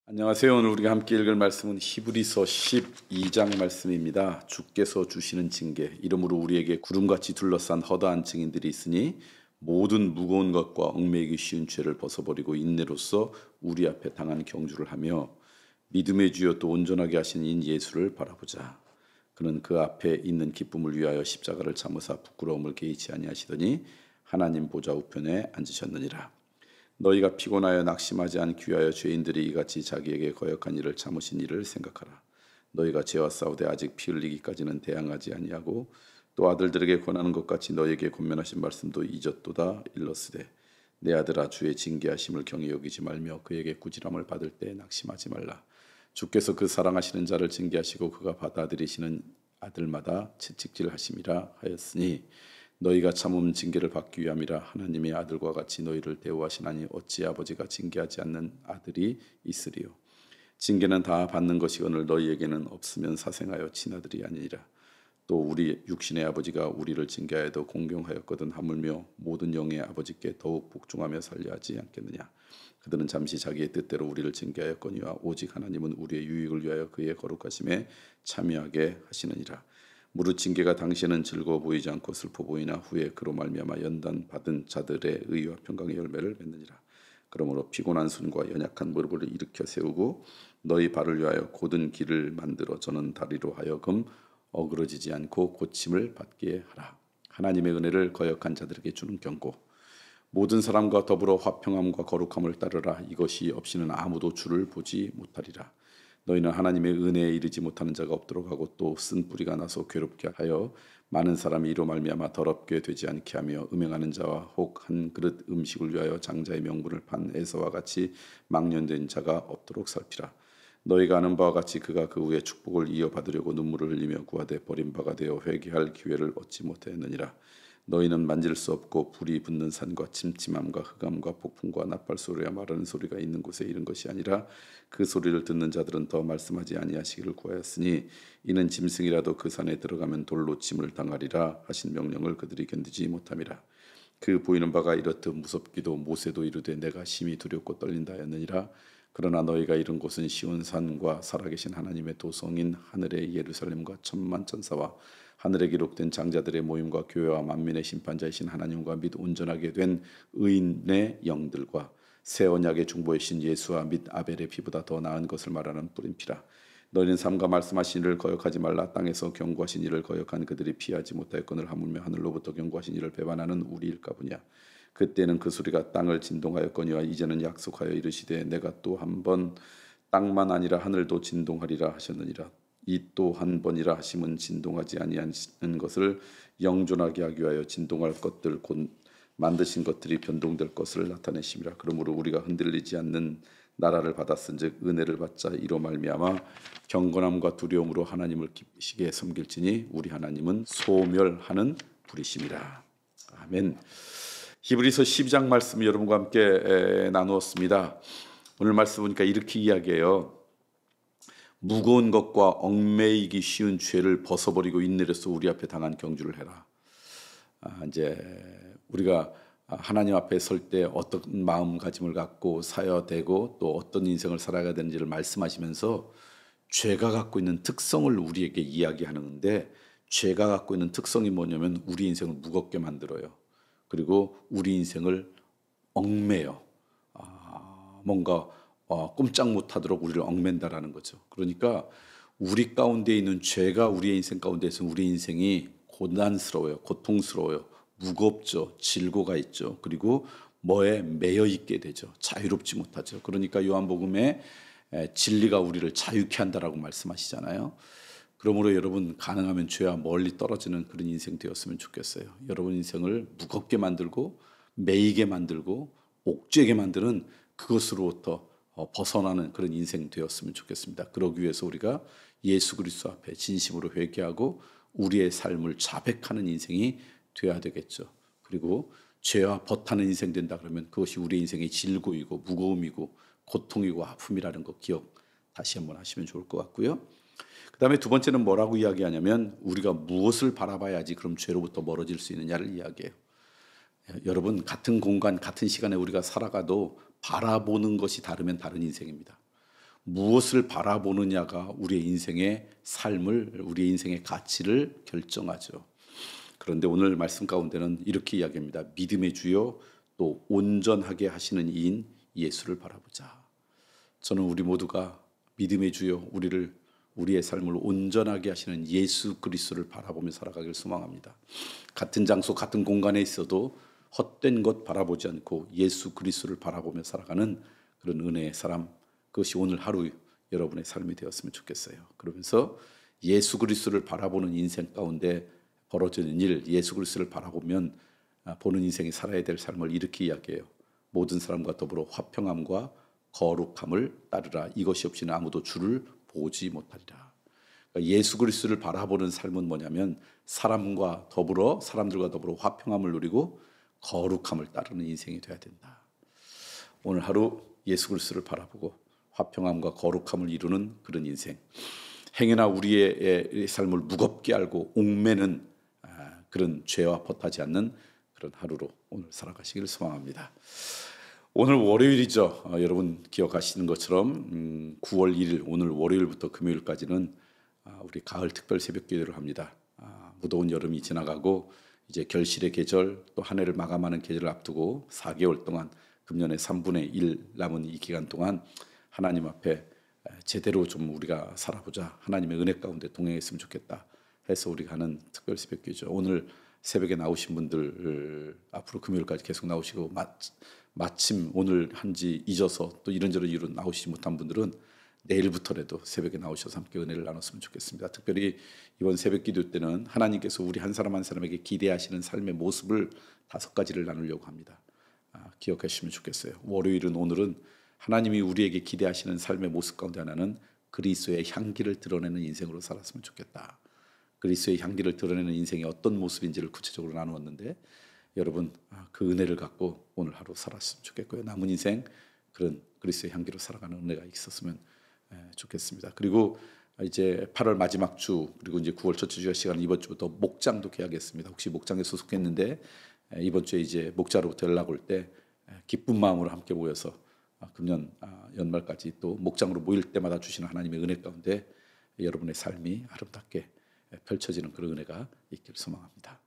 안녕하세요. 오늘 우리가 함께 읽을 말씀은 히브리서 12장 말씀입니다. 주께서 주시는 징계, 이러므로 우리에게 구름같이 둘러싼 허다한 증인들이 있으니 모든 무거운 것과 얽매이기 쉬운 죄를 벗어버리고 인내로써 우리 앞에 당한 경주를 하며 믿음의 주여 또 온전하게 하신 인 예수를 바라보자. 그는 그 앞에 있는 기쁨을 위하여 십자가를 참으사 부끄러움을 개의치 아니하시더니 하나님 보좌 우편에 앉으셨느니라. 너희가 피곤하여 낙심하지 않기 위하여 죄인들이 이같이 자기에게 거역한 일을 참으신 일을 생각하라. 너희가 죄와 싸우되 아직 피 흘리기까지는 대항하지 아니하고 또 아들들에게 권하는 것 같이 너희에게 권면하신 말씀도 잊었도다. 일러스되 내 아들아, 주의 징계하심을 경히 여기지 말며 그에게 꾸지람을 받을 때 낙심하지 말라. 주께서 그 사랑하시는 자를 징계하시고 그가 받아들이시는 아들마다 채찍질하심이라 하였으니 너희가 참음 징계를 받기 위함이라. 하나님의 아들과 같이 너희를 대우하시나니 어찌 아버지가 징계하지 않는 아들이 있으리요. 징계는 다 받는 것이거늘 너희에게는 없으면 사생하여 친아들이 아니니라. 또 우리 육신의 아버지가 우리를 징계하여도 공경하였거든 하물며 모든 영의 아버지께 더욱 복종하며 살려 하지 않겠느냐. 그들은 잠시 자기의 뜻대로 우리를 징계하였거니와 오직 하나님은 우리의 유익을 위하여 그의 거룩하심에 참여하게 하시느니라. 무릇 징계가 당시에는 즐거워 보이지 않고 슬퍼 보이나 후에 그로 말미암아 연단 받은 자들의 의와 평강의 열매를 맺느니라. 그러므로 피곤한 손과 연약한 무릎을 일으켜 세우고 너희 발을 위하여 곧은 길을 만들어 저는 다리로 하여금 어그러지지 않고 고침을 받게 하라. 하나님의 은혜를 거역한 자들에게 주는 경고. 모든 사람과 더불어 화평함과 거룩함을 따르라. 이것이 없이는 아무도 주를 보지 못하리라. 너희는 하나님의 은혜에 이르지 못하는 자가 없도록 하고 또 쓴 뿌리가 나서 괴롭게 하여 많은 사람이 이로 말미암아 더럽게 되지 않게 하며 음행하는 자와 혹 한 그릇 음식을 위하여 장자의 명분을 판 에서와 같이 망령된 자가 없도록 살피라. 너희가 아는 바와 같이 그가 그 후에 축복을 이어받으려고 눈물을 흘리며 구하되 버림받아 되어 회개할 기회를 얻지 못하였느니라. 너희는 만질 수 없고 불이 붙는 산과 침침함과 흑암과 폭풍과 나팔 소리와 말하는 소리가 있는 곳에 이른 것이 아니라 그 소리를 듣는 자들은 더 말씀하지 아니하시기를 구하였으니 이는 짐승이라도 그 산에 들어가면 돌로 침을 당하리라 하신 명령을 그들이 견디지 못함이라. 그 보이는 바가 이렇듯 무섭기도 모세도 이르되 내가 심히 두렵고 떨린다 하였느니라. 그러나 너희가 이른 곳은 시온 산과 살아계신 하나님의 도성인 하늘의 예루살렘과 천만 천사와 하늘에 기록된 장자들의 모임과 교회와 만민의 심판자이신 하나님과 및 온전하게 된 의인의 영들과 새 언약의 중보의 신 예수와 및 아벨의 피보다 더 나은 것을 말하는 뿌림피라. 너희는 삼가 말씀하신 이를 거역하지 말라. 땅에서 경고하신 이를 거역한 그들이 피하지 못하였거늘 하물며 하늘로부터 경고하신 이를 배반하는 우리일까 보냐. 그때는 그 소리가 땅을 진동하였거니와 이제는 약속하여 이르시되 내가 또 한 번 땅만 아니라 하늘도 진동하리라 하셨느니라. 이 또 한 번이라 하심은 진동하지 아니하는 것을 영존하게 하기 위하여 진동할 것들 곧 만드신 것들이 변동될 것을 나타내심이라. 그러므로 우리가 흔들리지 않는 나라를 받았은즉 은혜를 받자. 이로 말미암아 경건함과 두려움으로 하나님을 기쁘시게 섬길지니 우리 하나님은 소멸하는 불이심이라. 아멘. 히브리서 12장 말씀 여러분과 함께 나누었습니다. 오늘 말씀 보니까 이렇게 이야기해요. 무거운 것과 얽매이기 쉬운 죄를 벗어버리고 인내로서 우리 앞에 당한 경주를 해라. 이제 우리가 하나님 앞에 설 때 어떤 마음가짐을 갖고 사야 되고 또 어떤 인생을 살아가야 되는지를 말씀하시면서 죄가 갖고 있는 특성을 우리에게 이야기하는데, 죄가 갖고 있는 특성이 뭐냐면 우리 인생을 무겁게 만들어요. 그리고 우리 인생을 얽매여 뭔가 꼼짝 못하도록 우리를 얽맨다라는 거죠. 그러니까 우리 가운데 있는 죄가 우리의 인생 가운데서 우리 인생이 고난스러워요, 고통스러워요, 무겁죠, 질고가 있죠. 그리고 뭐에 매여 있게 되죠. 자유롭지 못하죠. 그러니까 요한복음에 진리가 우리를 자유케 한다라고 말씀하시잖아요. 그러므로 여러분 가능하면 죄와 멀리 떨어지는 그런 인생 되었으면 좋겠어요. 여러분 인생을 무겁게 만들고 매이게 만들고 옥죄게 만드는 그것으로부터 벗어나는 그런 인생 되었으면 좋겠습니다. 그러기 위해서 우리가 예수 그리스도 앞에 진심으로 회개하고 우리의 삶을 자백하는 인생이 되어야 되겠죠. 그리고 죄와 벗하는 인생 된다 그러면 그것이 우리 인생의 질고이고 무거움이고 고통이고 아픔이라는 거 기억 다시 한번 하시면 좋을 것 같고요. 그 다음에 두 번째는 뭐라고 이야기하냐면 우리가 무엇을 바라봐야지 그럼 죄로부터 멀어질 수 있느냐를 이야기해요. 여러분 같은 공간 같은 시간에 우리가 살아가도 바라보는 것이 다르면 다른 인생입니다. 무엇을 바라보느냐가 우리의 인생의 삶을, 우리의 인생의 가치를 결정하죠. 그런데 오늘 말씀 가운데는 이렇게 이야기합니다. 믿음의 주요 또 온전하게 하시는 이인 예수를 바라보자. 저는 우리 모두가 믿음의 주요 우리의 삶을 온전하게 하시는 예수 그리스도를 바라보며 살아가길 소망합니다. 같은 장소 같은 공간에 있어도 헛된 것 바라보지 않고 예수 그리스도를 바라보며 살아가는 그런 은혜의 사람, 그것이 오늘 하루 여러분의 삶이 되었으면 좋겠어요. 그러면서 예수 그리스도를 바라보는 인생 가운데 벌어지는 일, 예수 그리스도를 바라보면 보는 인생이 살아야 될 삶을 이렇게 이야기해요. 모든 사람과 더불어 화평함과 거룩함을 따르라. 이것이 없이는 아무도 주를 보지 못하리라. 그러니까 예수 그리스도를 바라보는 삶은 뭐냐면 사람들과 더불어 화평함을 누리고 거룩함을 따르는 인생이 돼야 된다. 오늘 하루 예수 그리스도를 바라보고 화평함과 거룩함을 이루는 그런 인생, 행여나 우리의 삶을 무겁게 알고 옥매는 그런 죄와 벗하지 않는 그런 하루로 오늘 살아가시길 소망합니다. 오늘 월요일이죠. 여러분 기억하시는 것처럼 9월 1일 오늘 월요일부터 금요일까지는 우리 가을 특별 새벽 기도를 합니다. 무더운 여름이 지나가고 이제 결실의 계절, 또 한 해를 마감하는 계절을 앞두고 4개월 동안 금년의 3분의 1 남은 이 기간 동안 하나님 앞에 제대로 좀 우리가 살아보자. 하나님의 은혜 가운데 동행했으면 좋겠다 해서 우리가 하는 특별 새벽 기도죠. 오늘 새벽에 나오신 분들 앞으로 금요일까지 계속 나오시고 마침 오늘 한지 잊어서 또 이런저런 이유로 나오시지 못한 분들은 내일부터라도 새벽에 나오셔서 함께 은혜를 나눴으면 좋겠습니다. 특별히 이번 새벽 기도 때는 하나님께서 우리 한 사람 한 사람에게 기대하시는 삶의 모습을 5가지를 나누려고 합니다. 기억해 주시면 좋겠어요. 월요일은 오늘은 하나님이 우리에게 기대하시는 삶의 모습 가운데 하나는 그리스도의 향기를 드러내는 인생으로 살았으면 좋겠다. 그리스도의 향기를 드러내는 인생이 어떤 모습인지를 구체적으로 나누었는데 여러분 그 은혜를 갖고 오늘 하루 살았으면 좋겠고요. 남은 인생 그런 그리스도의 향기로 살아가는 은혜가 있었으면 좋겠습니다. 그리고 이제 8월 마지막 주 그리고 이제 9월 첫째 주 시간 이번 주부터 목장도 계약했습니다. 혹시 목장에 소속했는데 이번 주에 이제 목자로부터 연락 올 때 기쁜 마음으로 함께 모여서 금년 연말까지 또 목장으로 모일 때마다 주시는 하나님의 은혜 가운데 여러분의 삶이 아름답게 펼쳐지는 그런 은혜가 있기를 소망합니다.